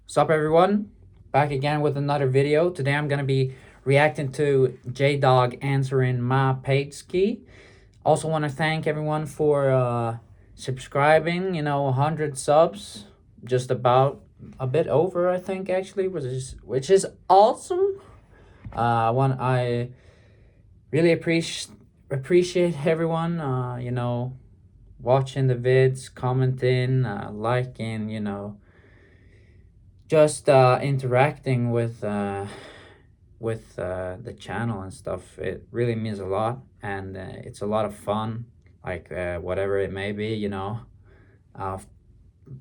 What's up, everyone? Back again with another video. Today I'm gonna be reacting to Dawg answering my paidskie. Also want to thank everyone for subscribing. 100 subs, just about a bit over, I think, actually, which is awesome. I really appreciate everyone. Watching the vids, commenting, liking. Just interacting with the channel and stuff. It really means a lot, and it's a lot of fun, like whatever it may be.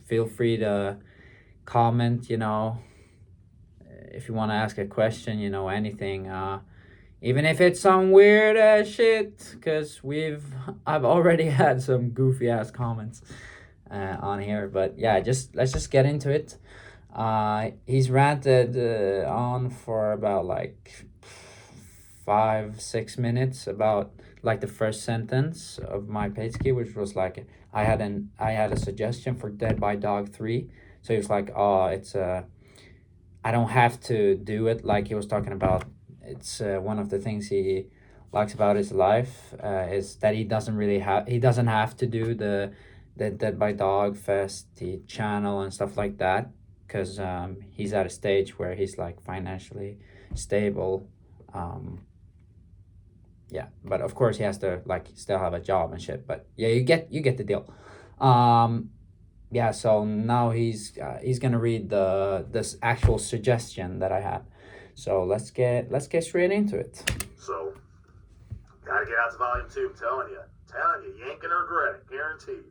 Feel free to comment, if you want to ask a question, anything, even if it's some weird ass shit, because I've already had some goofy ass comments on here. But yeah, let's just get into it. He's ranted on for about like 5-6 minutes about like the first sentence of my paidskie, which was like I had a suggestion for Dead by Dog 3. So he was like, oh, it's I don't have to do it. Like he was talking about, it's one of the things he likes about his life is that he doesn't have to do the Dead by Dog Fest, the channel and stuff like that, because he's at a stage where he's like financially stable. Yeah, but of course he has to like still have a job and shit. But yeah, you get the deal. Yeah, so now he's gonna read this actual suggestion that I had. So let's get straight into it. So gotta get out to volume 2. I'm telling you, you ain't gonna regret it, guaranteed.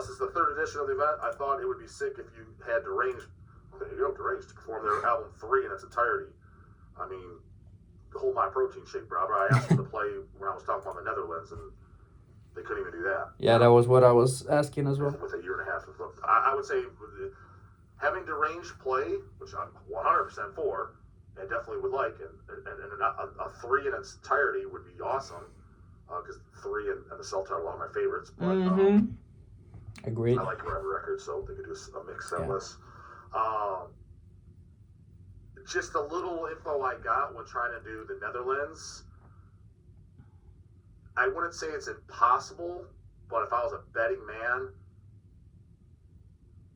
Since the 3rd edition of the event, I thought it would be sick if you had Deranged to perform their album 3 in its entirety. I mean, hold my protein shake, bro. I asked them to play when I was talking about the Netherlands, and they couldn't even do that. Yeah, that was what I was asking as well. With a year and a half of I would say having Deranged play, which I'm 100% for, and definitely would like, and a 3 in its entirety would be awesome. Because 3 and the self-titled are one of my favorites. But Agreed. I like Forever Records, so they could do a mixed set list. Just a little info I got when trying to do the Netherlands. I wouldn't say it's impossible, but if I was a betting man,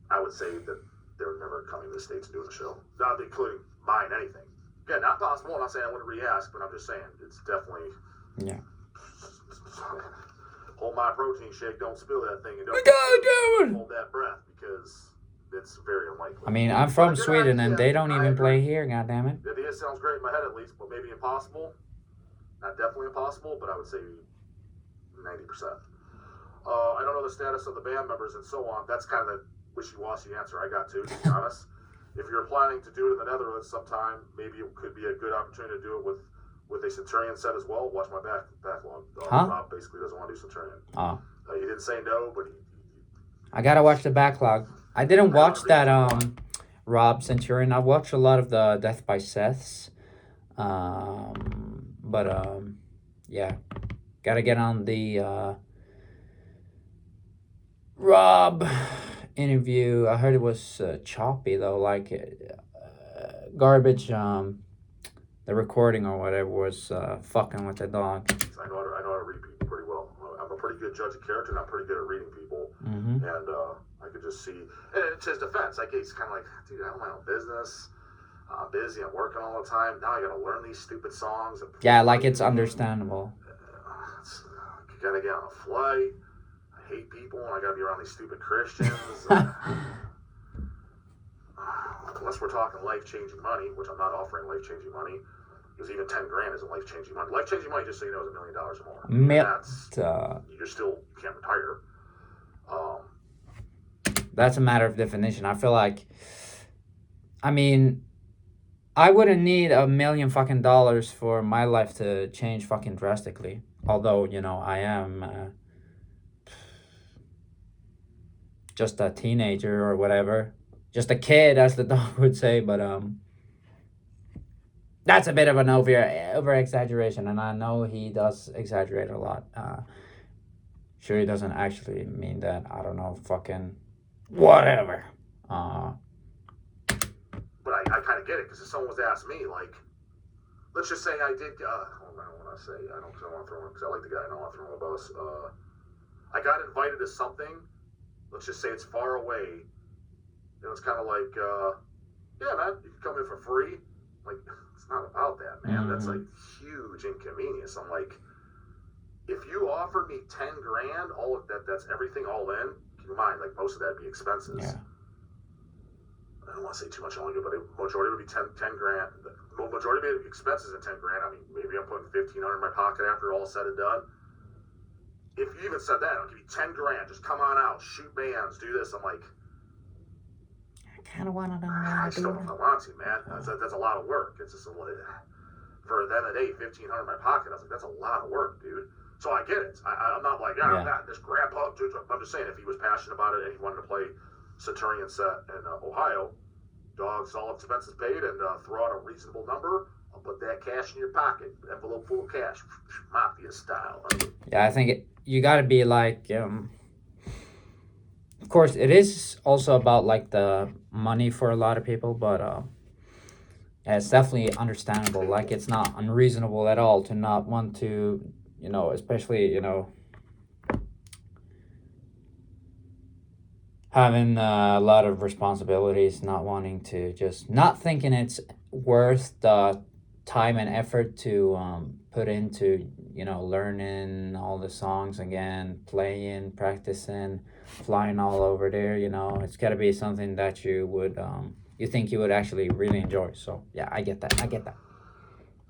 I would say that they're never coming to the States and doing a show. Not including buying anything. Again, not possible. I'm not saying I wouldn't re-ask, but I'm just saying it's definitely... Yeah. Hold my protein shake, don't spill that thing, and don't hold that breath, because it's very unlikely. I mean, I'm from Sweden, and they don't even play here, goddammit. The idea sounds great in my head, at least, but maybe impossible. Not definitely impossible, but I would say 90%. I don't know the status of the band members and so on. That's kind of the wishy-washy answer I got, too, to be honest. If you're planning to do it in the Netherlands sometime, maybe it could be a good opportunity to do it with a Centurion set as well. Watch my backlog. Rob basically doesn't want to do Centurion. He didn't say no, but I gotta watch the backlog. I didn't watch that Rob Centurion. I watched a lot of the Death by Seths. Yeah. Gotta get on the Rob interview. I heard it was choppy though, like garbage. The recording or whatever was fucking with the dog. I know how to read people pretty well. I'm a pretty good judge of character, and I'm pretty good at reading people. And I could just see, and it's his defense. Like, he's kind of like, dude, I don't my own business. I'm busy. I'm working all the time. Now I got to learn these stupid songs. Yeah, like it's understandable. You got to get on a flight. I hate people, and I got to be around these stupid Christians. Unless we're talking life-changing money, which I'm not offering life-changing money. Because even 10 grand isn't life-changing money. Life-changing money, just so you know, is $1 million or more. You still can't retire. That's a matter of definition. I feel like, I mean, I wouldn't need $1 million fucking dollars for my life to change fucking drastically. Although, I am just a teenager or whatever. Just a kid, as the dog would say, but that's a bit of an over exaggeration, and I know he does exaggerate a lot. Sure, he doesn't actually mean that. I don't know, fucking whatever. But I kind of get it because if someone was to ask me, like, let's just say I did. I don't want to say I don't want to throw him because I like the guy. I don't want to throw him a bus. I got invited to something. Let's just say it's far away. It's kind of like, yeah, man, you can come in for free. Like, it's not about that, man. Mm-hmm. That's like huge inconvenience. I'm like, if you offered me 10 grand, all of that's everything all in. Keep in mind, like most of that would be expenses. Yeah. I don't want to say too much on you, but the majority would be 10 grand. The majority of the expenses at 10 grand. I mean, maybe I'm putting 1,500 in my pocket after all said and done. If you even said that, I'll give you 10 grand. Just come on out, shoot bands, do this. I'm like, I kind of want to know. I just don't know if I want to, man. That's a lot of work. It's just for them a day, 1,500 in my pocket. I was like, that's a lot of work, dude. So I get it. I'm not like, I'm not this grandpa. Dude. I'm just saying, if he was passionate about it and he wanted to play Saturnian set in Ohio, Dawg's all expenses paid, and throw out a reasonable number. I'll put that cash in your pocket, envelope full of cash, mafia style. Yeah, I think you got to be like, of course, it is also about like the money for a lot of people, but yeah, it's definitely understandable. Like, it's not unreasonable at all to not want to, especially, having a lot of responsibilities, not wanting to not thinking it's worth the time and effort to put into, learning all the songs again, playing, practicing, flying all over there, it's got to be something that you would, you think you would actually really enjoy. So, yeah, I get that.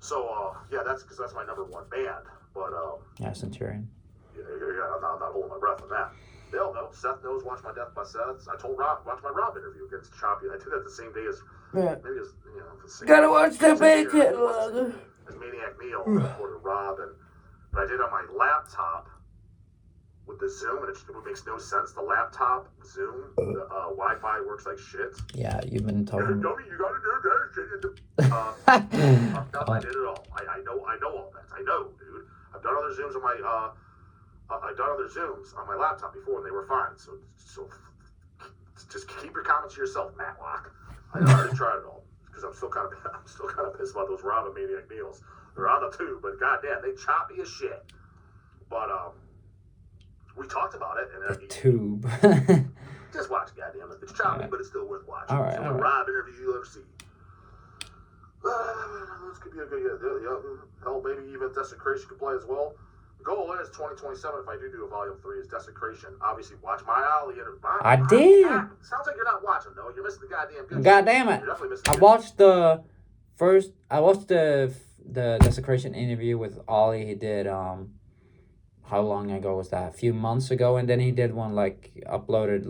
So, yeah, that's because that's my number one band. But, yeah, Centurion. Yeah, I'm not holding my breath on that. They'll know. Seth knows. Watch my Death by Seth. I told Rob, watch my Rob interview against Choppy. I did that the same day as maybe as Gotta watch the bacon. bacon. As Maniac Neil recorded Rob, but I did it on my laptop with the Zoom, and it makes no sense. The laptop Zoom, the Wi-Fi works like shit. Yeah, you've been talking. Don't you gotta do that? I did it all. I know all that. I know, dude. I've done other Zooms on my laptop before, and they were fine. So just keep your comments to yourself, Matlock. I already tried it all because I'm still kind of pissed about those Rob and Maniac Meals. They're on the tube, but goddamn, they choppy as shit. But we talked about it, and the tube. Just watch, goddamn it. It's choppy, but it's still worth watching. All right. So the Rob interview you'll ever see. This could be a good, hell, maybe even Desecration could play as well. The goal is 2027. If I do a volume 3, is Desecration. Obviously, watch my Ollie interview. I did. Sounds like you're not watching though. You're missing the goddamn good. Goddamn it! You're definitely missing. I watched the Desecration interview with Ollie. He did how long ago was that? A few months ago, and then he did one uploaded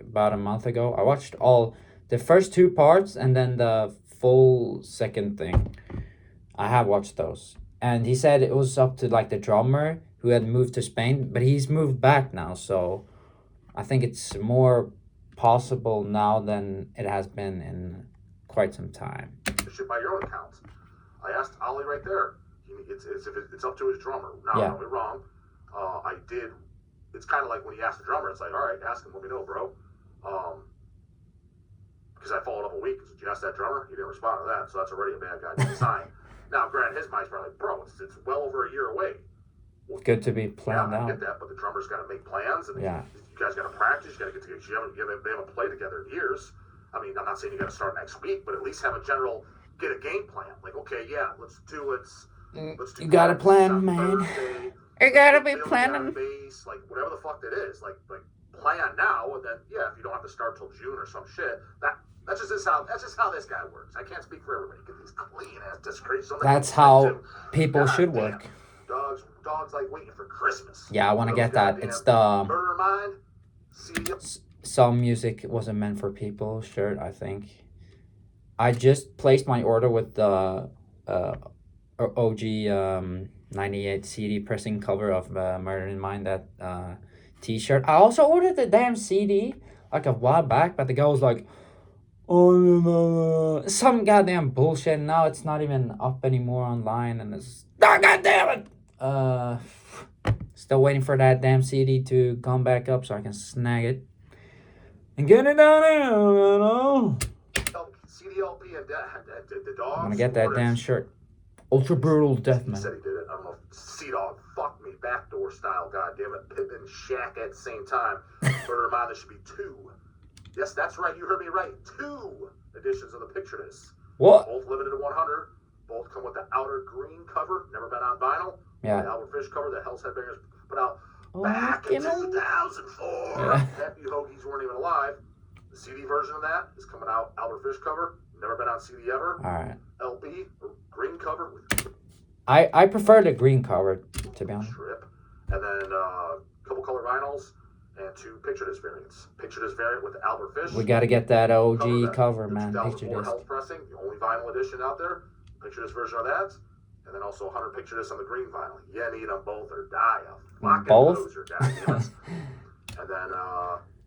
about a month ago. I watched all the first 2 parts and then the full second thing. I have watched those. And he said it was up to the drummer who had moved to Spain, but he's moved back now, so I think it's more possible now than it has been in quite some time. Shit by your own account. I asked Ollie right there. It's up to his drummer. Now, Yeah. don't be wrong. I did. It's kind of like when he asked the drummer. It's like, all right, ask him. Let me know, bro. Because I followed up a week. Did you ask that drummer? He didn't respond to that, so that's already a bad guy to sign. Now, granted, his mind's probably like, bro, it's well over a year away. Well, Good to be planned I out. get that, but the drummer's got to make plans, and Yeah. you guys got to practice. You got to get together. They haven't played together in years. I mean, I'm not saying you got to start next week, but at least have a game plan. Like, okay, yeah, let's do. You got a plan, man. Thursday, You gotta be build planning. down base, whatever the fuck that is. Like plan now, and then if you don't have to start till June or some shit, that's just how this guy works. I can't speak for everybody. Get these clean ass disgrace. That's how people should work. Dogs like waiting for Christmas. Yeah, I want to get that. It's the Murder Mind. Some music wasn't meant for people shirt, I think. I just placed my order with the OG 98 CD pressing cover of Murder in Mind, that t-shirt. I also ordered the damn CD a while back, but the guy was like, oh, some goddamn bullshit. Now it's not even up anymore online, and it's god damn it. Still waiting for that damn CD to come back up so I can snag it. And get it down there, you know. CDLP and the Dawg. I'm gonna get that damn shirt. Ultra brutal death He man. said he did it. I don't know if C-Dog, fuck me, backdoor style, goddammit. Pippin, Shaq at the same time. Murder Mine, there should be 2. Yes, that's right, you heard me right. 2 editions of the picture disc. What? Both limited to 100. Both come with the outer green cover, never been on vinyl. Yeah. The Albert Fish cover that Hell's Headbangers put out Oh, back in you know. 2004. Yeah. Half you hoagies weren't even alive. The CD version of that is coming out, Albert Fish cover, never been on CD ever. Alright. LP, green cover with I prefer the green cover, to be honest. strip, and then a couple color vinyls and 2 picture disc variants. Picture disc variant with Albert Fish. We gotta get that OG cover, the man. 2004 Picture disc. Health pressing, the only vinyl edition out there. Picture disc version of that, and then also 100 picture discs on the green vinyl. You need them both or die a fucking Both? loser, goddammit. And then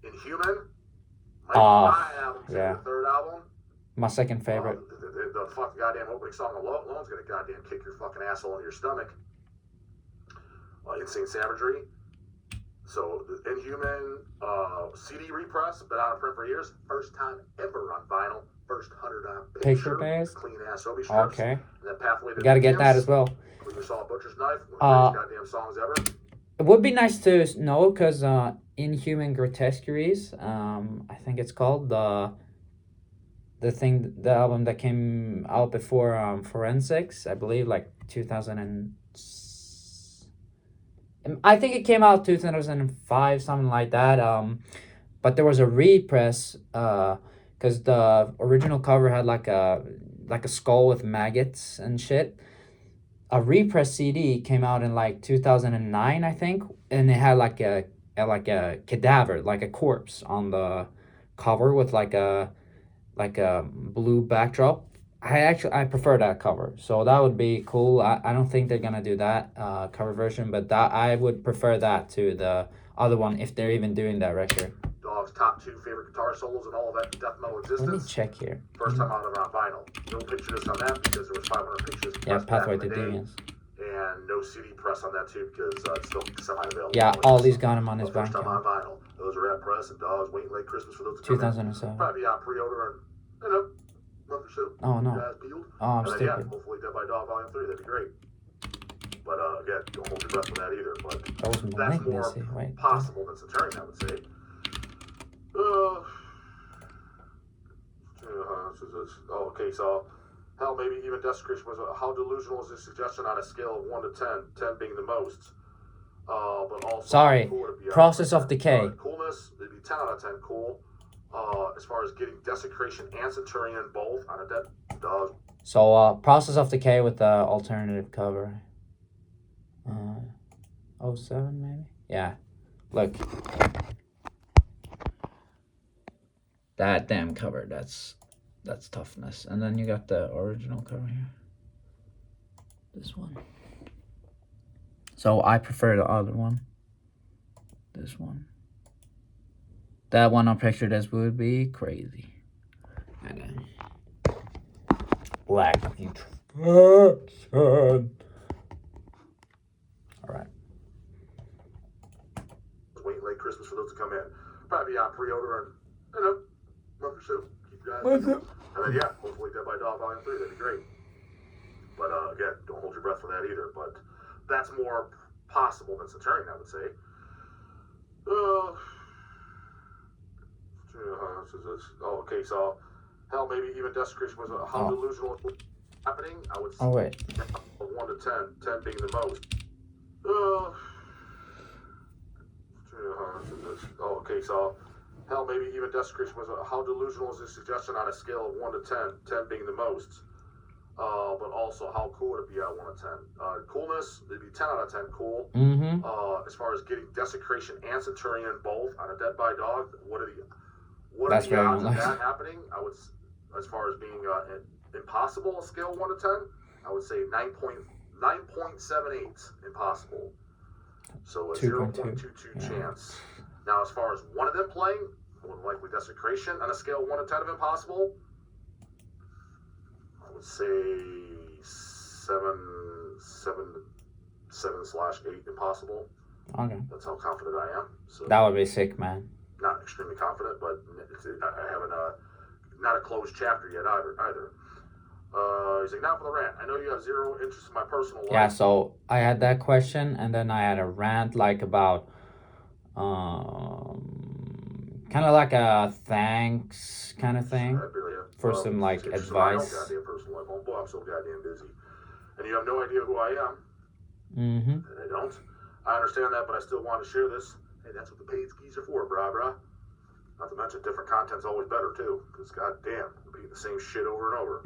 Inhuman. Ah, My album, too, yeah. the 3rd album. My second favorite. The fucking goddamn opening song alone's gonna goddamn kick your fucking asshole into your stomach. Insane Savagery. So the Inhuman CD repress, been out of print for years. First time ever on vinyl. First 100 on Picture based? Clean ass Obi strips. Okay. And then Pathway to You gotta get that Vengeance, as well. Clean Saw Butcher's Knife. One of the greatest goddamn songs ever. It would be nice to know, because Inhuman Grotesqueries, I think it's called, the album that came out before Forensics, I believe, like 2000 and... I think it came out 2005, something like that. But there was a repress, because the original cover had like a skull with maggots and shit. A repress CD came out in like 2009, I think, and it had like a cadaver, like a corpse on the cover with like a blue backdrop. I prefer that cover, so that would be cool. I don't think they're gonna do that cover version, but that I would prefer that to the other one if they're even doing that record. Dawg's top 2 favorite guitar solos and all of that death metal existence. Let me check here. First time out ever on vinyl. No picture disc on that because there was 500 pictures. Yeah, pressed back Pathway in to the day. Deviance. And no CD press on that too because it's still semi-available. Yeah, all these got him on his First bank time on account. vinyl. Those are at press and Dawg's waiting late Christmas for those to come in. 2007. Probably on pre-order in a month or so. Oh no. Guys peeled. Oh, I'm And then, yeah, stupid. hopefully Dead by Dawg Volume 3. That'd be great. But again, don't hold your breath for that either. But That was that's more Malignancy. Wait. possible than Centurion, I would say. Oh, okay, so hell, maybe even desecration was how delusional is this suggestion on a scale of 1 to 10, 10 being the most. But also Sorry, how cool would it be Process out of Decay. coolness, it'd be 10 out of 10 cool. As far as getting desecration and Centurion both on a dead dog. So Process of Decay with the alternative cover. 07 maybe? Yeah. Look. That damn cover, that's toughness. And then you got the original cover here. This one. So I prefer the other one. This one. That one on picture this would be crazy. And then Black Putrefaction. Alright. Waiting late Christmas for those to come in. Probably on pre-order in a month or so. Keep you guys. And then yeah, hopefully Dead by Dawg Volume 3. That'd be great. But again, don't hold your breath for that either. But that's more possible than Centurion, I would say. Oh, okay, so hell, maybe even desecration was how delusional happening. I would say. Oh wait. 1 to 10, 10 being the most. Oh, okay, so hell, maybe even desecration was how delusional is this suggestion on a scale of 1 to 10, 10 being the most. But also, how cool would it be at 1 to 10? Coolness, it'd be 10 out of 10 cool. Mm-hmm. As far as getting desecration and Centurion both on a Dead by Dawg, what are the odds of that happening? I would, as far as being impossible, a scale 1 to 10, I would say 9.78 impossible. So a 0.22 chance. Now, as far as one of them playing, more than likely desecration on a scale of 1 to 10 of impossible, I would say 7/8 impossible. Okay. That's how confident I am. So that would be sick, man. not extremely confident, but I haven't not a closed chapter yet either. He's like, now for the rant. I know you have zero interest in my personal life. Yeah, so I had that question, and then I had a rant like about kind of like a thanks kind of thing for some like advice. My own goddamn personal life. Oh, I'm so goddamn busy, and you have no idea who I am. Mm-hmm. I don't. I understand that, but I still want to share this. Hey, that's what the paidskie are for, brah. Not to mention, different content's always better too, because goddamn, repeating the same shit over and over.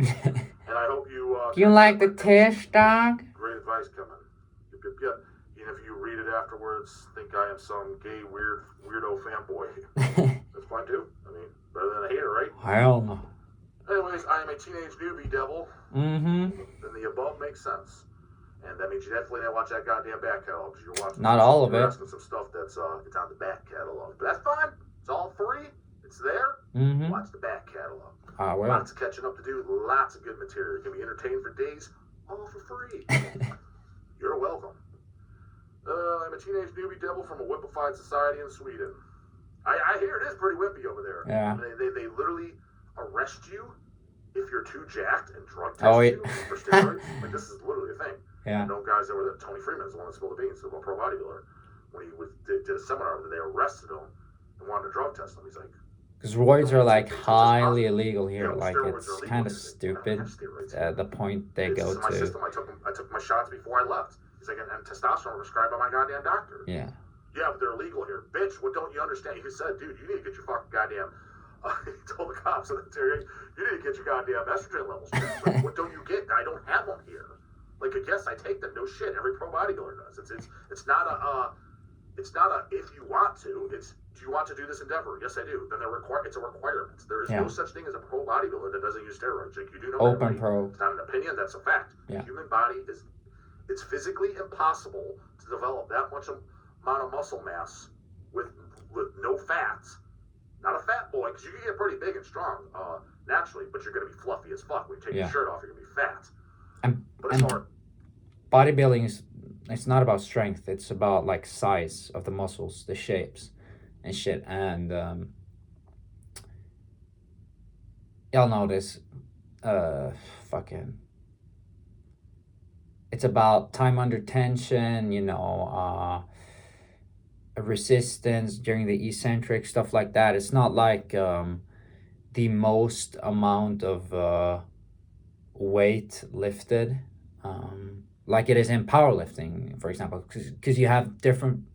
And I hope you. Do you like the taste, Dawg? Great advice coming. Yep. Even if you read it afterwards, think I am some gay weirdo fanboy. That's fine too. I mean, better than a hater, right? Hell no. Anyways, I am a teenage newbie devil. Mm-hmm. Then the above makes sense. And that means you definitely didn't watch that goddamn back catalog, because you're watching. Not all of it. Asking some stuff that's it's on the back catalog, but that's fine. It's all free. It's there. Mm-hmm. Watch the back catalog. Well. Lots of catching up to do. Lots of good material. You can be entertained for days, all for free. You're welcome. I'm a teenage newbie devil from a wimpified society in Sweden. I hear it is pretty wimpy over there. Yeah. They literally arrest you if you're too jacked and drug test you for steroids. Like, this is literally a thing. Yeah. I know guys that were there. Tony Freeman is the one that spilled the beans, a pro bodybuilder. When he did a seminar, they arrested him and wanted to drug test him. He's like, because roids are like highly illegal here. Like, it's kind of stupid. The point they go to. My system. I took my shots before I left. He's like, and testosterone prescribed by my goddamn doctor. Yeah. Yeah, but they're illegal here. Bitch, what don't you understand? He said, dude, you need to get your fucking goddamn. He told the cops in the area, you need to get your goddamn estrogen levels checked. Like, what don't you get? I don't have them here. Like, I guess I take them. No shit. Every pro bodybuilder does. It's not a if you want to. It's, do you want to do this endeavor? Yes, I do. Then it's a requirement. There is no such thing as a pro bodybuilder that doesn't use steroids. Like, you do know Open that, right? pro. It's not an opinion. That's a fact. Yeah. The human body it's physically impossible to develop that much amount of muscle mass with no fats. Not a fat boy, because you can get pretty big and strong naturally, but you're going to be fluffy as fuck. When you take your shirt off, you're going to be fat. But it's hard. Bodybuilding it's not about strength. It's about like size of the muscles, the shapes, and shit. And y'all know this. It's about time under tension. Resistance during the eccentric, stuff like that. It's not like the most amount of weight lifted like it is in powerlifting, for example, because you have different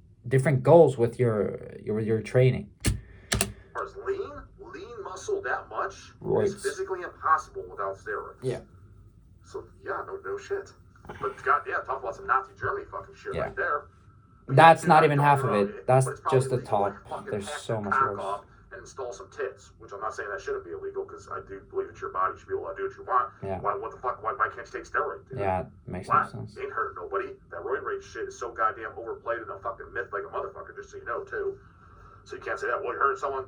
goals with your training. As lean muscle that much Roids. is physically impossible without steroids. Yeah. So yeah, no shit. But goddamn, talk about some Nazi Germany fucking shit right there. That's not even half of it. That's just the top. There's so much worse. And install some tits, which I'm not saying that shouldn't be illegal, because I do believe it's your body. You should be able to do what you want. Yeah. What the fuck? Why can't you take steroids? Dude? Yeah, makes no sense. Ain't hurting nobody. That roid rage shit is so goddamn overplayed and a fucking myth like a motherfucker, just so you know, too. So you can't say that. Well, you heard someone.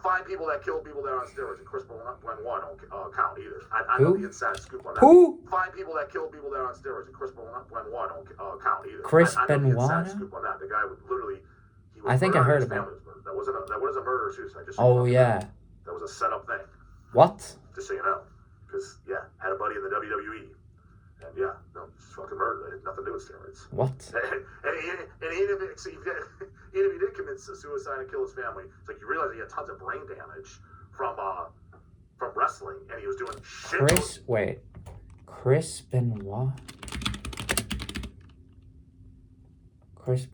Find people that kill people that are on steroids, and CRISPR one don't count either. I know the inside scoop on that. Who? Find people that kill people that are on steroids, and CRISPR one don't count either. Chris I know the Benoit? inside scoop on that. The guy would literally. I think I heard about it. That was a murder suicide. That was a setup thing. What? Just so you know, because had a buddy in the WWE, and just fucking murder. It had nothing to do with steroids. What? And even if he did commit suicide and kill his family, it's like you realize he had tons of brain damage from wrestling, and he was doing shit. Chris Benoit. Chris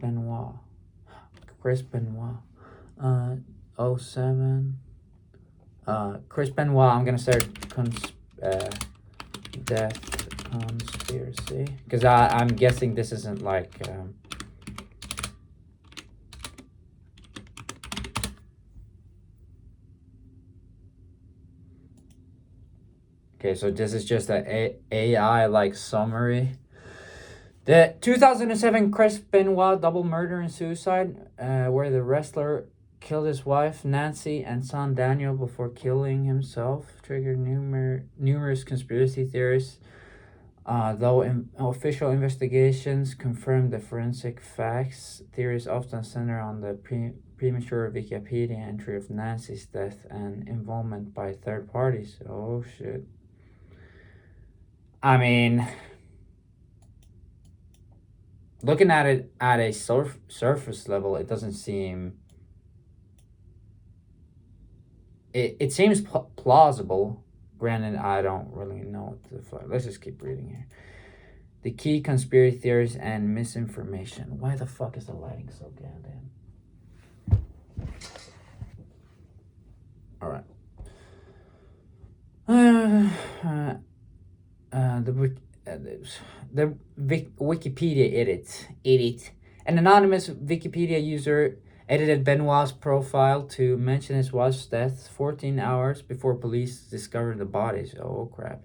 Benoit. 07. Chris Benoit, I'm gonna start death conspiracy. Because I'm guessing this isn't like okay, so this is just a AI like summary. The 2007 Chris Benoit double murder and suicide, where the wrestler killed his wife Nancy and son Daniel before killing himself, triggered numerous conspiracy theories. Though official investigations confirmed the forensic facts, theories often center on the premature Wikipedia entry of Nancy's death and involvement by third parties. Oh shit. I mean, looking at it at a surface level, it doesn't seem. It seems plausible. Granted, I don't really know what the fuck. Let's just keep reading here. The key conspiracy theories and misinformation. Why the fuck is the lighting so goddamn? All right. The Wikipedia edit. An anonymous Wikipedia user edited Benoit's profile to mention his wife's death 14 hours before police discovered the bodies. Oh crap.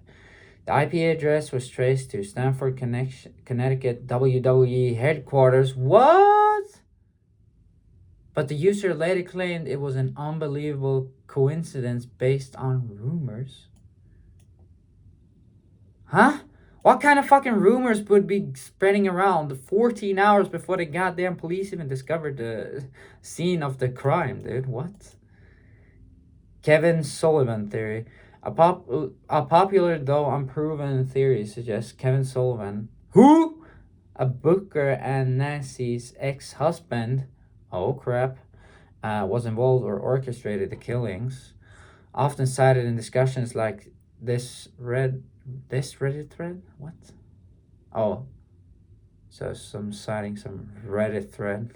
The IP address was traced to Stamford, Connecticut WWE headquarters. What? But the user later claimed it was an unbelievable coincidence based on rumors. Huh? What kind of fucking rumors would be spreading around 14 hours before the goddamn police even discovered the scene of the crime, dude? What? Kevin Sullivan theory. A popular though unproven theory suggests Kevin Sullivan, who? A Booker and Nancy's ex-husband, oh crap, was involved or orchestrated the killings. Often cited in discussions like this Reddit thread? What? Oh. So citing some Reddit thread.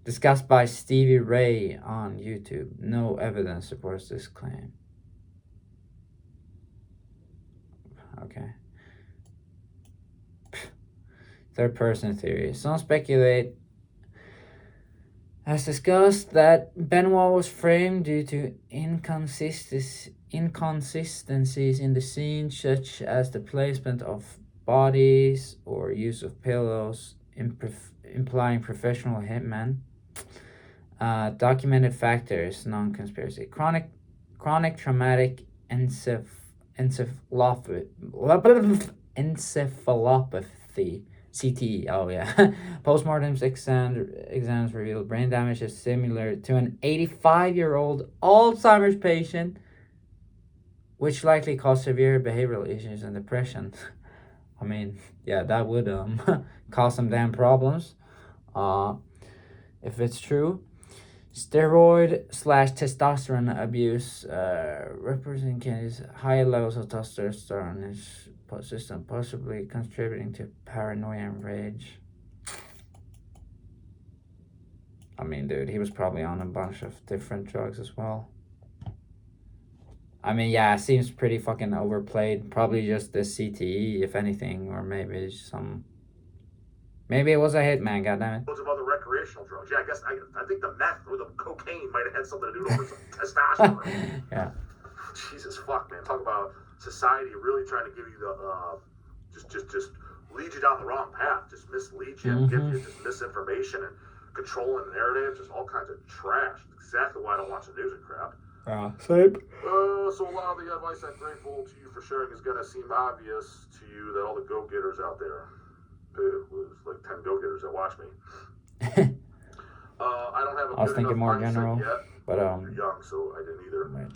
Discussed by Stevie Ray on YouTube. No evidence supports this claim. Okay. Third person theory. Some speculate, as discussed, that Benoit was framed due to inconsistencies in the scene, such as the placement of bodies or use of pillows, implying professional hitmen. Documented factors, non-conspiracy. Chronic traumatic encephalopathy. CTE. Oh yeah. Postmortem exams revealed brain damage is similar to an 85-year-old Alzheimer's patient, which likely caused severe behavioral issues and depression. I mean, yeah, that would cause some damn problems. If it's true. Steroid/testosterone abuse represents high levels of testosterone in his system, possibly contributing to paranoia and rage. I mean, dude, he was probably on a bunch of different drugs as well. I mean, yeah, it seems pretty fucking overplayed. Probably just the CTE, if anything, or maybe maybe it was a hitman, goddammit. Loads of other recreational drugs. Yeah, I guess I think the meth or the cocaine might have had something to do with some testosterone. Yeah. Jesus fuck, man. Talk about society really trying to give you the just lead you down the wrong path, just mislead you, and give you just misinformation and controlling the narrative, just all kinds of trash. Exactly why I don't watch the news and crap. Same. So a lot of the advice I'm grateful to you for sharing is gonna seem obvious to you that all the go-getters out there. There's like 10 go-getters that watch me. I don't have a good enough mindset yet. But you're young, so I didn't either. Right.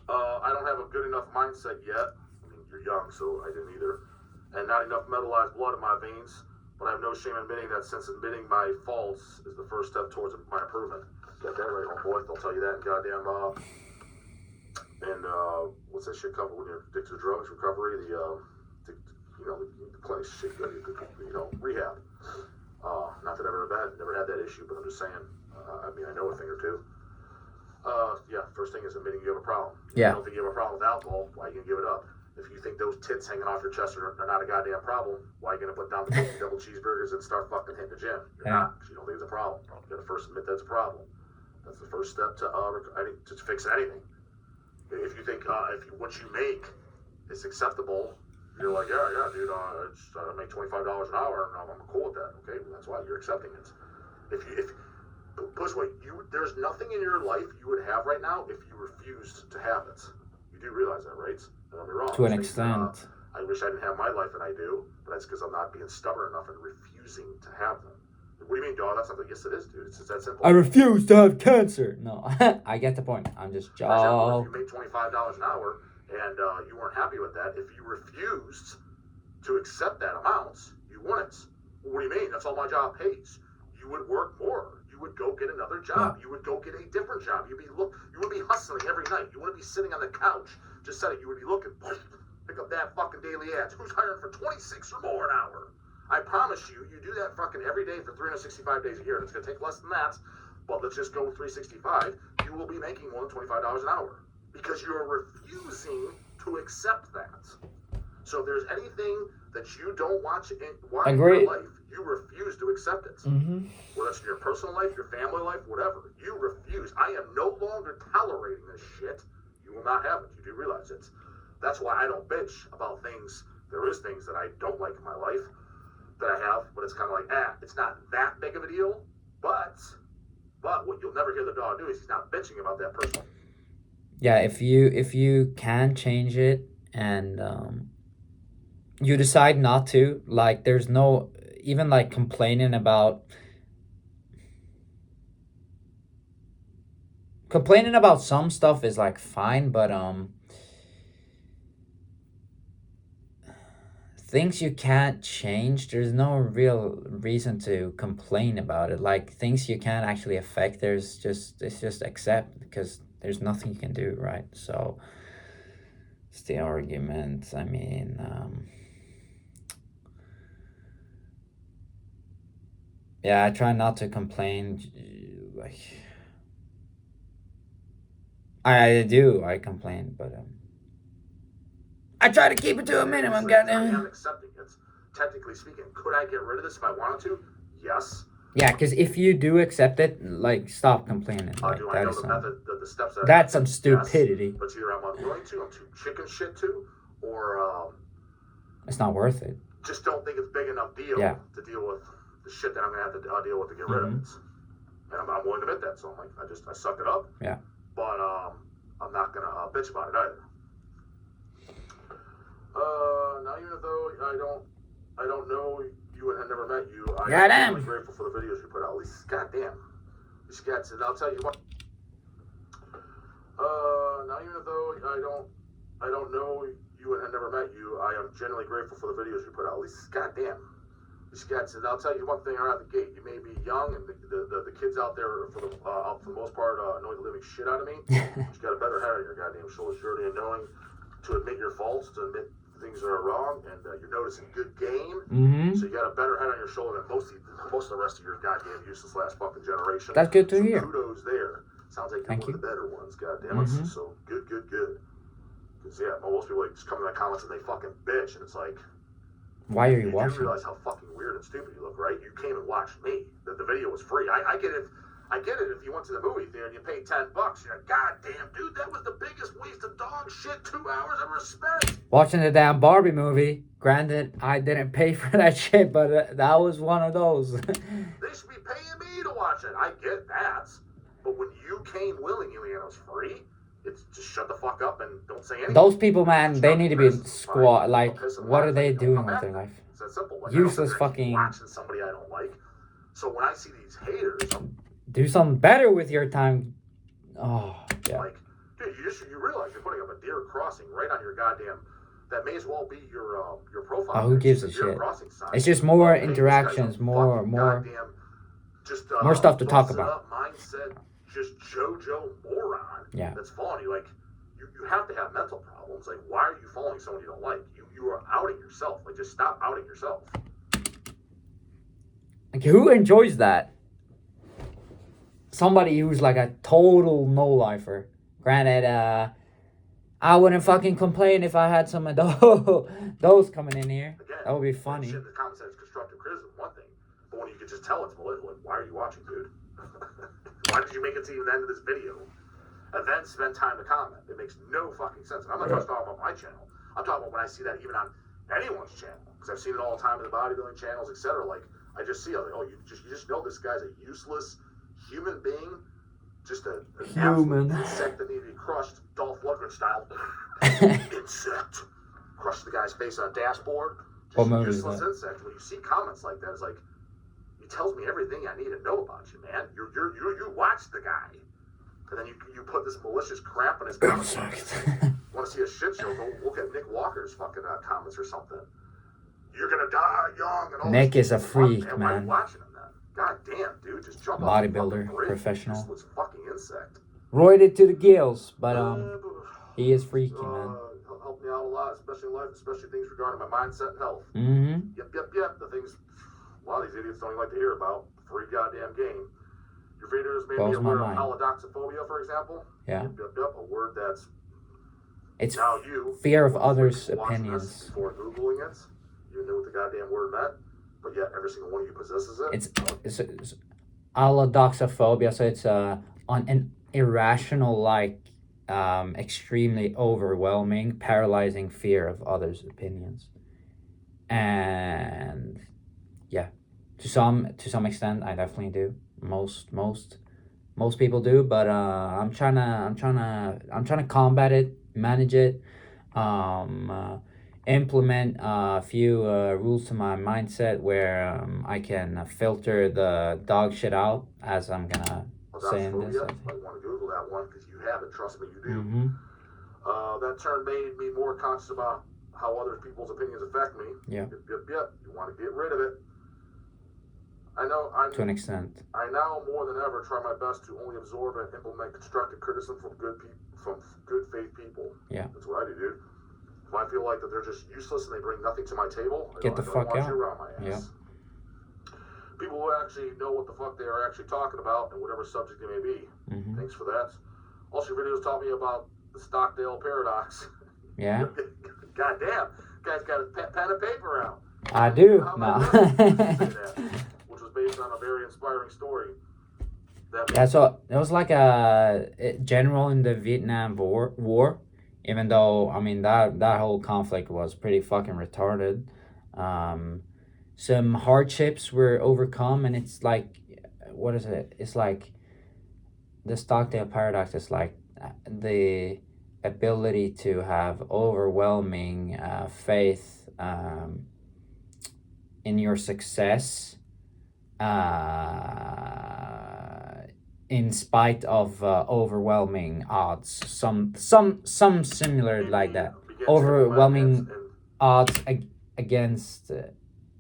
I don't have a good enough mindset yet. I mean, you're young, so I didn't either. And not enough metallized blood in my veins. But I have no shame admitting that, since admitting my faults is the first step towards my improvement. Got that right, homeboy. They'll tell you that in goddamn what's that shit cover when you're addicted to drugs recovery? The clinic shit, rehab. Not that I've never had that issue, but I'm just saying. I mean, I know a thing or two. First thing is admitting you have a problem. If you don't think you have a problem with alcohol, why are you gonna give it up? If you think those tits hanging off your chest are not a goddamn problem, why are you gonna put down the double cheeseburgers and start fucking hitting the gym? You're not, because you don't think it's a problem. You gotta first admit that's a problem. That's the first step to fix anything. If you think what you make is acceptable, you're like, yeah, dude, I make $25 an hour, and I'm cool with that. Okay, well, that's why you're accepting it. If put this way, there's nothing in your life you would have right now if you refused to have it. You do realize that, right? Don't get me wrong. To an extent. I wish I didn't have my life, and I do, but that's because I'm not being stubborn enough and refusing to have them. What do you mean, dog? That's not the... Yes, it is, dude. It's just that simple. I refuse to have cancer. No, I get the point. I'm just For example, joking. if you made $25 an hour and you weren't happy with that, if you refused to accept that amount, you wouldn't. What do you mean? That's all my job pays. You would work more. You would go get another job. You would go get a different job. You would be hustling every night. You wouldn't be sitting on the couch. Just said it. You would be looking. Pick up that fucking daily ads. Who's hiring for 26 or more an hour? I promise you, you do that fucking every day for 365 days a year. It's going to take less than that, but let's just go with 365. You will be making more than $25 an hour because you're refusing to accept that. So if there's anything that you don't want in your life, you refuse to accept it. Mm-hmm. Whether it's in your personal life, your family life, whatever. You refuse. I am no longer tolerating this shit. You will not have it. You do realize it. That's why I don't bitch about things. There is things that I don't like in my life that I have, but it's kind of like, it's not that big of a deal. But what you'll never hear the dog do is he's not bitching about that person. Yeah, if you can change it and you decide not to, like, there's no even like complaining about some stuff is like fine, but things you can't change, there's no real reason to complain about it. Like things you can't actually affect, it's just accept, because there's nothing you can do, right? So it's the argument. I mean, yeah, I try not to complain. Like I complain, but I try to keep it to a minimum. Goddamn. I am accepting it. Technically speaking, could I get rid of this if I wanted to? Yes. Yeah, because if you do accept it, like, stop complaining. Like, do I know the steps that that's some stupidity. Yes, but either I'm unwilling to, I'm too chicken shit to, or it's not worth it. Just don't think it's big enough deal to deal with the shit that I'm gonna have to deal with to get rid of it. And I'm willing to admit that, so I'm like, I suck it up. Yeah. But I'm not gonna bitch about it either. Now even though I don't know you and have never met you, I am really grateful for the videos you put out. At least, goddamn, these guys. And I'll tell you what. Now even though I don't know you and have never met you, I am genuinely grateful for the videos you put out. At least, goddamn, these guys. And I'll tell you one thing right out the gate. You may be young, and the kids out there for the most part annoy the living shit out of me. You got a better head on your goddamn shoulders, Jordy, and knowing to admit your faults, to admit things that are wrong, and you're noticing good game. Mm-hmm. So you got a better head on your shoulder than most of the rest of your goddamn useless last fucking generation. That's good to hear. Kudos there. Sounds like you're one of the better ones. Goddamn it. So good. Because most people like just come in the comments and they fucking bitch, and it's like, why are you watching? You do realize how fucking weird and stupid you look, right? You came and watched me. The video was free. I get it. I get it if you went to the movie theater and you paid $10. You're like, goddamn, dude, that was the biggest waste of dog shit 2 hours ever spent. Watching the damn Barbie movie. Granted, I didn't pay for that shit, but that was one of those. They should be paying me to watch it. I get that. But when you came willingly and it was free, it's just shut the fuck up and don't say anything. Those people, man, they need to be squat. Like, what are they doing with their life? It's that simple. Like, useless fucking. Watching somebody I don't like. So when I see these haters, do something better with your time. Oh, yeah. Like, dude, you realize you're putting up a deer crossing right on your goddamn. That may as well be your profile. Oh, who gives a shit? It's just more interactions, more stuff to talk about. Mindset, just JoJo moron. Yeah. That's following you. Like, you have to have mental problems. Like, why are you following someone you don't like? You are outing yourself. Like, just stop outing yourself. Like, who enjoys that? Somebody who's like a total no-lifer. Granted, I wouldn't fucking complain if I had some of those coming in here. Again, that would be funny. Shit, the comment says constructive criticism, one thing. But when you can just tell it's malignant, why are you watching, dude? Why did you make it to the end of this video? And then spend time to comment. It makes no fucking sense. And I'm not just talking about my channel. I'm talking about when I see that even on anyone's channel. Because I've seen it all the time in the bodybuilding channels, etc. Like, I just see it. Like, you just know this guy's a useless human being, just an absolute insect that needed to be crushed, Dolph Lundgren style. Insect. Crush the guy's face on a dashboard. Just useless insect. When you see comments like that, it's like, he tells me everything I need to know about you, man. You watch the guy. And then you put this malicious crap in his comments. Want to see a shit show? Go look at Nick Walker's fucking comments or something. You're gonna die young. And all Nick is a freak, man. man. Why are you watching him then? God damn, dude, just jump bodybuilder, off the professional. This looks fucking insect. Roided to the gills, but he is freaky, man. Helped me out a lot, especially in life, especially things regarding my mindset and health. Mm-hmm. Yep. The things a lot of these idiots don't even like to hear about. Free goddamn game. Your videos made me aware of holodoxophobia, for example. Yeah. Yep. A word that's it's now you fear of others' opinions. Before Googling it, you knew what the goddamn word meant, but yet every single one of you possesses it. It's holodoxophobia, so it's an irrational, like extremely overwhelming, paralyzing fear of others' opinions. And yeah, to some extent, I definitely do. Most people do, but I'm trying to combat it, manage it, implement a few rules to my mindset where I can filter the dog shit out, as I'm gonna say in this. I want to Google that one because you have it. Trust me, you do. Mm-hmm. That term made me more conscious about how other people's opinions affect me. Yeah. Yep. You want to get rid of it. To an extent. I now more than ever try my best to only absorb and implement constructive criticism from good faith people. Yeah. That's what I do, dude. If I feel like that they're just useless and they bring nothing to my table, get the fuck out. You around my ass. Yeah. People who actually know what the fuck they are actually talking about and whatever subject they may be. Mm-hmm. Thanks for that. Also, your videos taught me about the Stockdale paradox. Yeah. Goddamn, guy's got his pen and paper out. I do. No. Which was based on a very inspiring story. Yeah, so it was like a general in the Vietnam War. Even though, I mean, that whole conflict was pretty fucking retarded. Some hardships were overcome, and it's like, what is it? It's like the Stockdale paradox is like the ability to have overwhelming faith in your success in spite of overwhelming odds. Some similar like that. Overwhelming odds against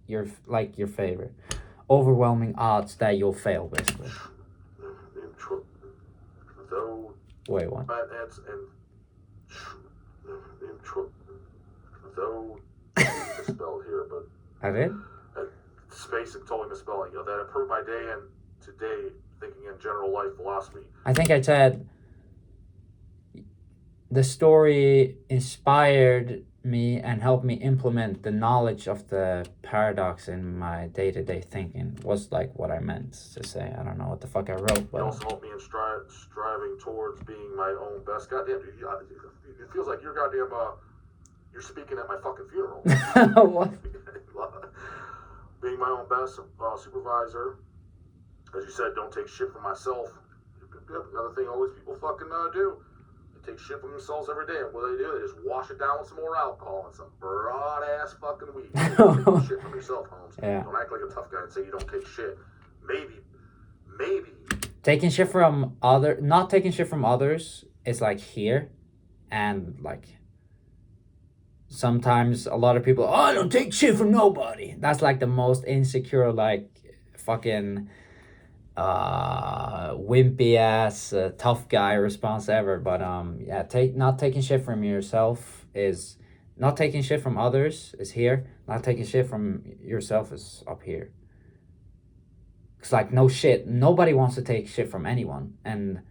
your favorite. Overwhelming odds that you'll fail, basically. Wait, what? Though spelled here, but I did? Space and totally misspelling. That improved my day and today thinking in general life philosophy. I think I said the story inspired me and helped me implement the knowledge of the paradox in my day-to-day thinking. Was like what I meant to say. I don't know what the fuck I wrote, but it also helped me in striving towards being my own best. Goddamn, dude, it feels like you're goddamn you're speaking at my fucking funeral. What? Being my own best supervisor. As you said, don't take shit from myself. Another thing always people fucking do. They take shit from themselves every day. And what do? They just wash it down with some more alcohol and some broad-ass fucking weed. Don't take shit from yourself, Holmes. Yeah. Don't act like a tough guy and say you don't take shit. Maybe. Taking shit from not taking shit from others is like here. And like sometimes a lot of people, I don't take shit from nobody. That's like the most insecure, like fucking wimpy ass tough guy response ever. But yeah, not taking shit from yourself is not taking shit from others is here. Not taking shit from yourself is up here. It's like no shit. Nobody wants to take shit from anyone, and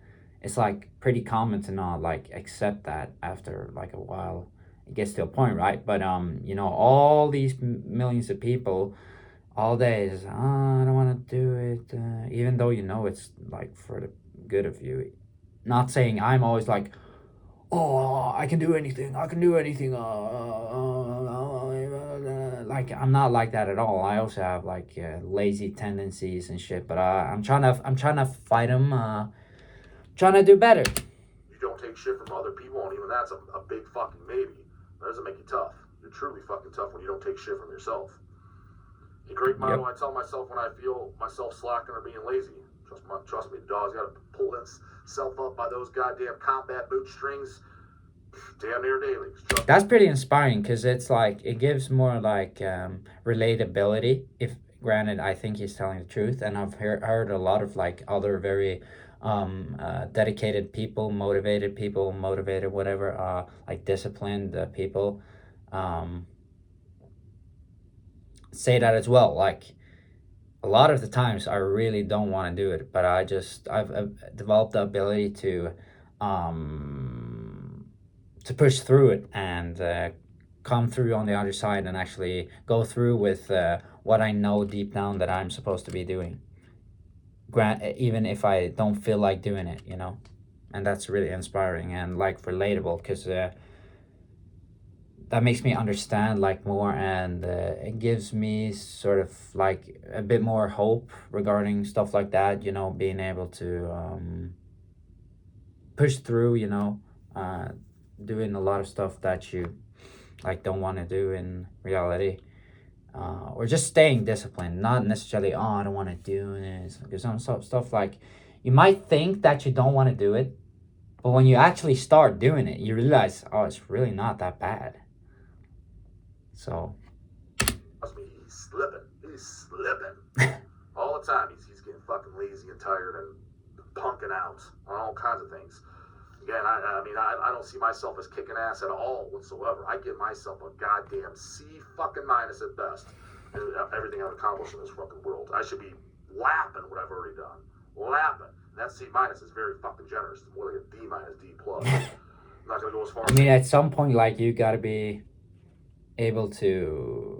it's like pretty common to not like accept that after like a while. It gets to a point, right? But you know, all these millions of people all day is, I don't want to do it, even though you know it's like for the good of you. Not saying I'm always like, oh, I can do anything, like I'm not like that at all. I also have like lazy tendencies and shit, but I'm trying to fight them, trying to do better. You don't take shit from other people, and even that's a big fucking maybe. That doesn't make you tough. You're truly fucking tough when you don't take shit from yourself. A great motto Yep. I tell myself when I feel myself slacking or being lazy. Trust me, Dawg's got to pull himself up by those goddamn combat bootstrings damn near daily. That's pretty inspiring because it's like it gives more like relatability. If granted, I think he's telling the truth, and I've heard a lot of like other very dedicated people, motivated whatever, like disciplined people, um, say that as well. Like a lot of the times, I really don't want to do it, but I've developed the ability um, to push through it and come through on the other side and actually go through with what I know deep down that I'm supposed to be doing. Even if I don't feel like doing it, you know, and that's really inspiring and like relatable because that makes me understand like more, and it gives me sort of like a bit more hope regarding stuff like that. You know, being able to push through. You know, doing a lot of stuff that you like don't want to do in reality, or just staying disciplined, not necessarily, oh, I don't want to do this, because some stuff like you might think that you don't want to do it, but when you actually start doing it you realize, oh, it's really not that bad. So Trust me, he's slipping all the time. He's getting fucking lazy and tired and punking out on all kinds of things. Again, I don't see myself as kicking ass at all whatsoever. I give myself a goddamn C fucking minus at best. Everything I've accomplished in this fucking world, I should be lapping what I've already done. Lapping. And that C minus is very fucking generous. It's more like a D minus, D plus. I'm not gonna go as far. I mean, at some point, like, you gotta be able to.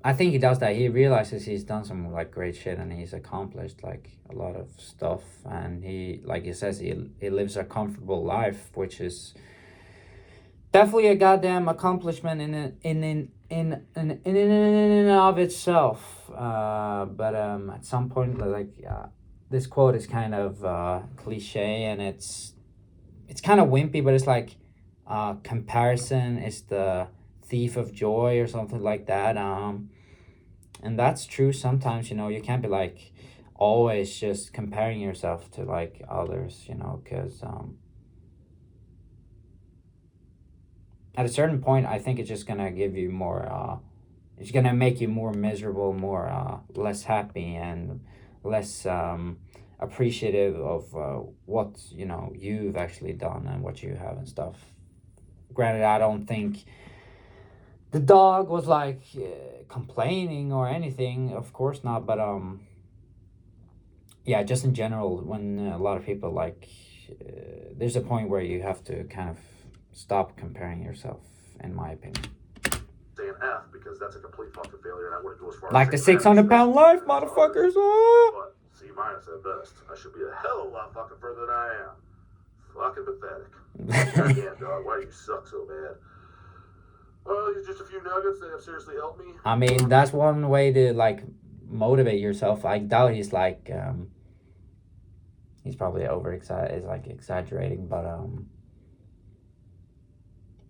I think he does that. He realizes he's done some like great shit and he's accomplished like a lot of stuff, and he, like he says, he lives a comfortable life, which is definitely a goddamn accomplishment in and of itself. But at some point, like this quote is kind of cliche, and it's kind of wimpy, but it's like comparison is the thief of joy or something like that. And that's true sometimes. You know, you can't be like always just comparing yourself to like others. You know, because at a certain point, I think it's just gonna give you more. It's gonna make you more miserable, more less happy, and less appreciative of what you know you've actually done and what you have and stuff. Granted, I don't think the dog was like complaining or anything. Of course not, but yeah, just in general, when a lot of people like, there's a point where you have to kind of stop comparing yourself, in my opinion. Say an F because that's a complete fucking failure, and I wouldn't go as far. Like the as 600-pound life, motherfuckers. But C minus at best. I should be a hell of a lot fucking further than I am. Fucking pathetic. Again, dog, why do you suck so bad? Well, just a few nuggets that have seriously helped me. I mean, that's one way to like motivate yourself. I doubt he's like he's probably is like exaggerating, but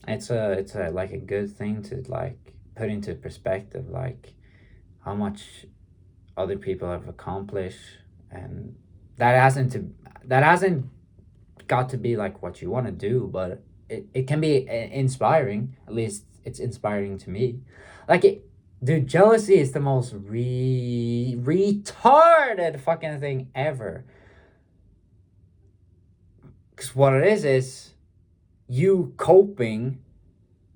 it's a like a good thing to like put into perspective, like how much other people have accomplished, and that hasn't got to be like what you want to do, but it can be inspiring. At least it's inspiring to me. Like dude, jealousy is the most retarded fucking thing ever. Because what it is you coping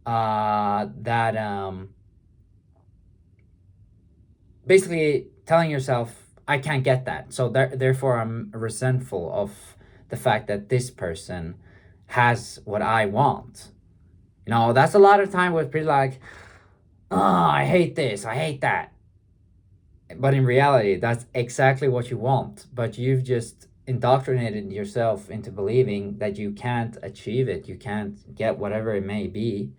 that basically telling yourself, I can't get that, so therefore I'm resentful of the fact that this person has what I want. You know, that's a lot of time where it's pretty like, oh, I hate this, I hate that. But in reality, that's exactly what you want. But you've just indoctrinated yourself into believing that you can't achieve it, you can't get whatever it may be,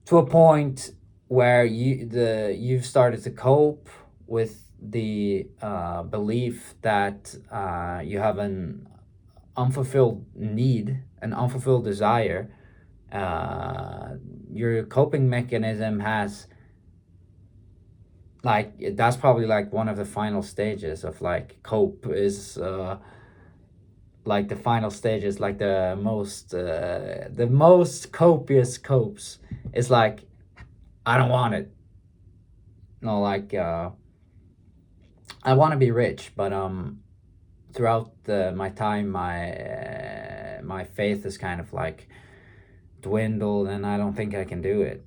to a point where you've started to cope with the belief that you have an unfulfilled need, an unfulfilled desire. Your coping mechanism has like that's probably like one of the final stages of like cope is like the final stages, like the most copious copes is like I don't want it. No, like I want to be rich, but throughout my time, my faith is kind of like dwindled, and I don't think I can do it.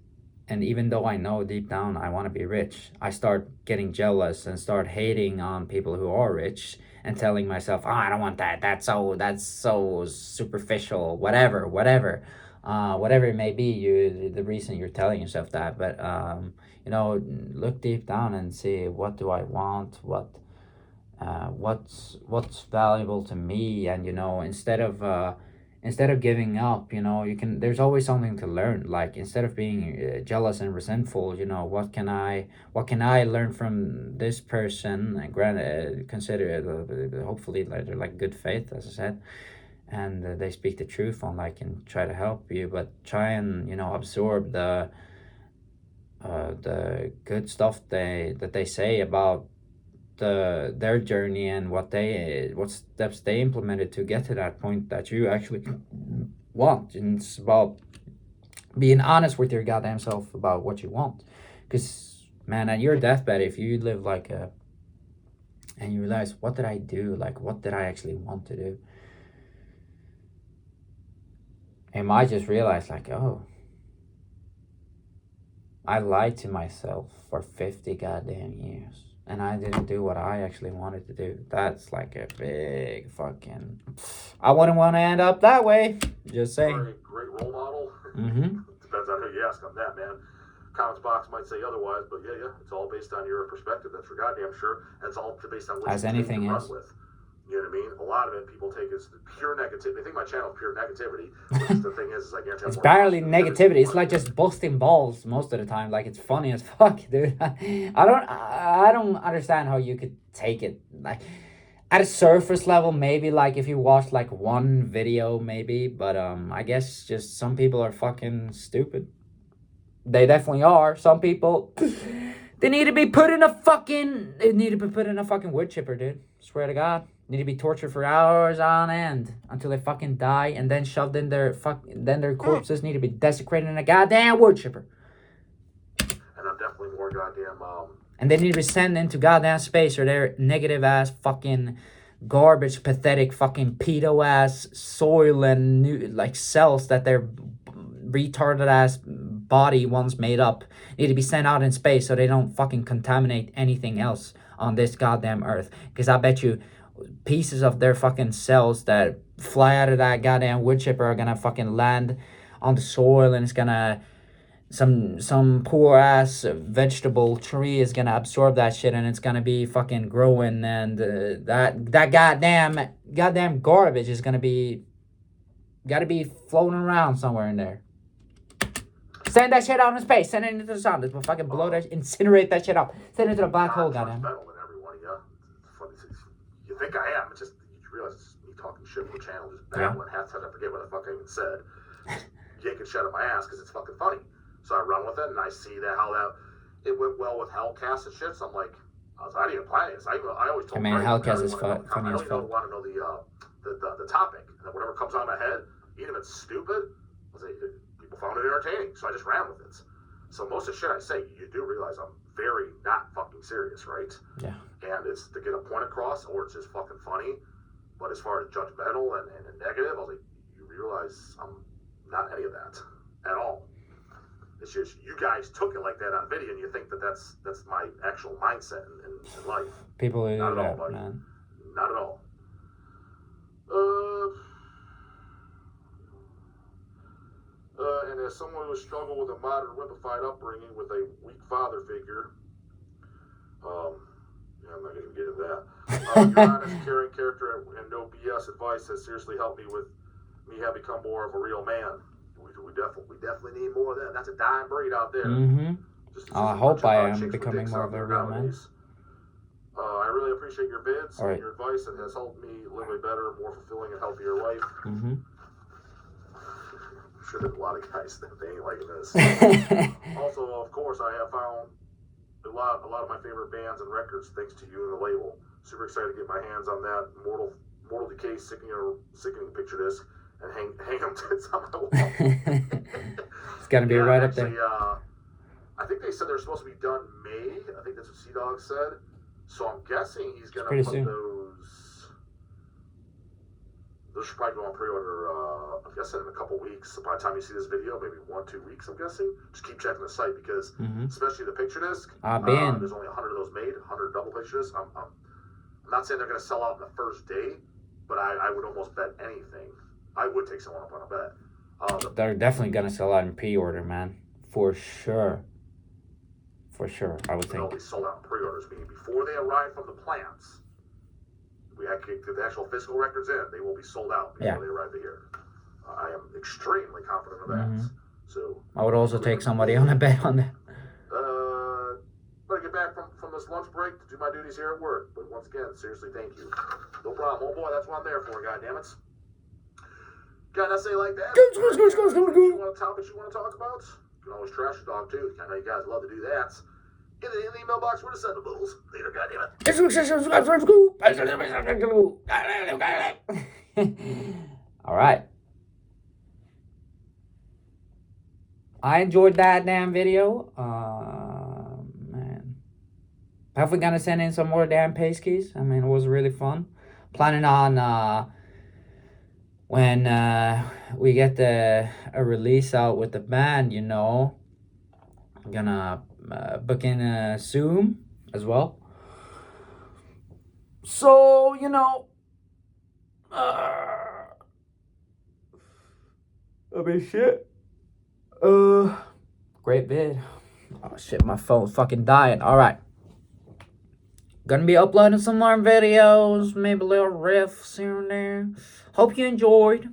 And even though I know deep down I want to be rich, I start getting jealous and start hating on people who are rich and telling myself, "Oh, I don't want that. That's so superficial. Whatever it may be. The reason you're telling yourself that, but look deep down and see what do I want, what's valuable to me, and instead of giving up, you can there's always something to learn. Like instead of being jealous and resentful, what can I learn from this person, and granted consider it hopefully like they're like good faith, as I said, and they speak the truth on like and try to help you, but try and absorb the good stuff they say about their journey and what steps they implemented to get to that point that you actually want. And it's about being honest with your goddamn self about what you want, because man, at your deathbed, if you live like a and you realize, what did I do, like what did I actually want to do, and might just realize like, oh, I lied to myself for 50 goddamn years and I didn't do what I actually wanted to do. That's like a big fucking. I wouldn't want to end up that way. Just saying. Great role model. Mm-hmm. Depends on who you ask on that, man. Comments box might say otherwise, but yeah, it's all based on your perspective. That's for goddamn sure. And it's all based on what as you anything take to is. run with. You know what I mean? A lot of it people take as pure negativity. They think my channel is pure negativity. Which the thing is I guarantee it's barely negativity. It's like just busting balls most of the time. Like it's funny as fuck, dude. I don't understand how you could take it like at a surface level. Maybe like if you watch like one video, maybe. But I guess just some people are fucking stupid. They definitely are. Some people. They need to be put in a fucking wood chipper, dude. Swear to God. Need to be tortured for hours on end until they fucking die, and then shoved in then their corpses need to be desecrated in a goddamn wood chipper. And I'm definitely more goddamn and they need to be sent into goddamn space, or they're negative ass fucking garbage, pathetic fucking pedo ass soil and new like cells that their retarded ass body once made up need to be sent out in space so they don't fucking contaminate anything else on this goddamn earth. Because I bet you pieces of their fucking cells that fly out of that goddamn wood chipper are gonna fucking land on the soil, and it's gonna some poor ass vegetable tree is gonna absorb that shit, and it's gonna be fucking growing, and that goddamn garbage is gotta be floating around somewhere in there. Send that shit out in space. Send it into the sun. Let's fucking blow that, incinerate that shit out. Send it to the black hole, goddamn. You think I am? It's just you realize it's me talking shit on the channel, just babbling. Half the time I forget what the fuck I even said. Yanking shit up my ass because it's fucking funny. So I run with it, and I see how it went well with Hellcast and shit. So I'm like, I didn't even plan it. I always told. I mean, Hellcast is funny as fuck. I don't want to know the topic, and then whatever comes on my head, even if it's stupid, I'll say people found it entertaining. So I just ran with it. So most of the shit I say, you do realize I'm very not fucking serious, right? Yeah. And it's to get a point across, or it's just fucking funny. But as far as judgmental and negative, I was like, you realize I'm not any of that at all. It's just you guys took it like that on video, and you think that's my actual mindset in life. People who not do at all, that, buddy. man. Not at all. And as someone who has struggled with a modern wimpified upbringing with a weak father figure, I'm not going to get into that. Your honest, caring character and no BS advice has seriously helped me with me have become more of a real man. We definitely need more of that. That's a dying breed out there. Mm-hmm. I hope I am becoming more of a real man. I really appreciate your vids and your advice. It has helped me live a better, more fulfilling, and healthier life. Mm-hmm. I'm sure there's a lot of guys that they ain't liking this. Also, of course, I have found a lot of my favorite bands and records thanks to you and the label. Super excited to get my hands on that Mortal Decay sickening picture disc and hang them tits on my wall. It's gonna be right up there. I think they said they're supposed to be done May. I think that's what Dawg said. So I'm guessing he's gonna put soon. those. Those should probably go on pre-order. I'm guessing in a couple weeks. By the time you see this video, maybe 1-2 weeks. I'm guessing. Just keep checking the site because, especially the picture disc. There's only 100 of those made. 100 double picture discs. I'm not saying they're gonna sell out in the first day, but I would almost bet anything. I would take someone up on a bet. They're definitely gonna sell out in pre-order, man. For sure. For sure, I would think. They'll be sold out in pre-orders, meaning before they arrive from the plants. We actually get the actual physical records in. They will be sold out before they arrive here. I am extremely confident of that. So I would also take somebody on a bet on that. When I get back from this lunch break to do my duties here at work. But once again, seriously, thank you. No problem, oh boy. That's what I'm there for, goddammit. Got an essay like that? You want topics you want to talk about? You can always trash a dog too. I know you guys love to do that. In the email box, we're the sendables. Later, goddammit. All right. I enjoyed that damn video. Man. Definitely gonna send in some more damn paidskees. I mean, it was really fun. Planning on when we get a release out with the band, you know, I'm gonna book in a Zoom as well. So, you know, I mean, shit. Great vid. Oh shit, my phone's fucking dying. All right. Gonna be uploading some more videos, maybe little riffs here and there. Hope you enjoyed.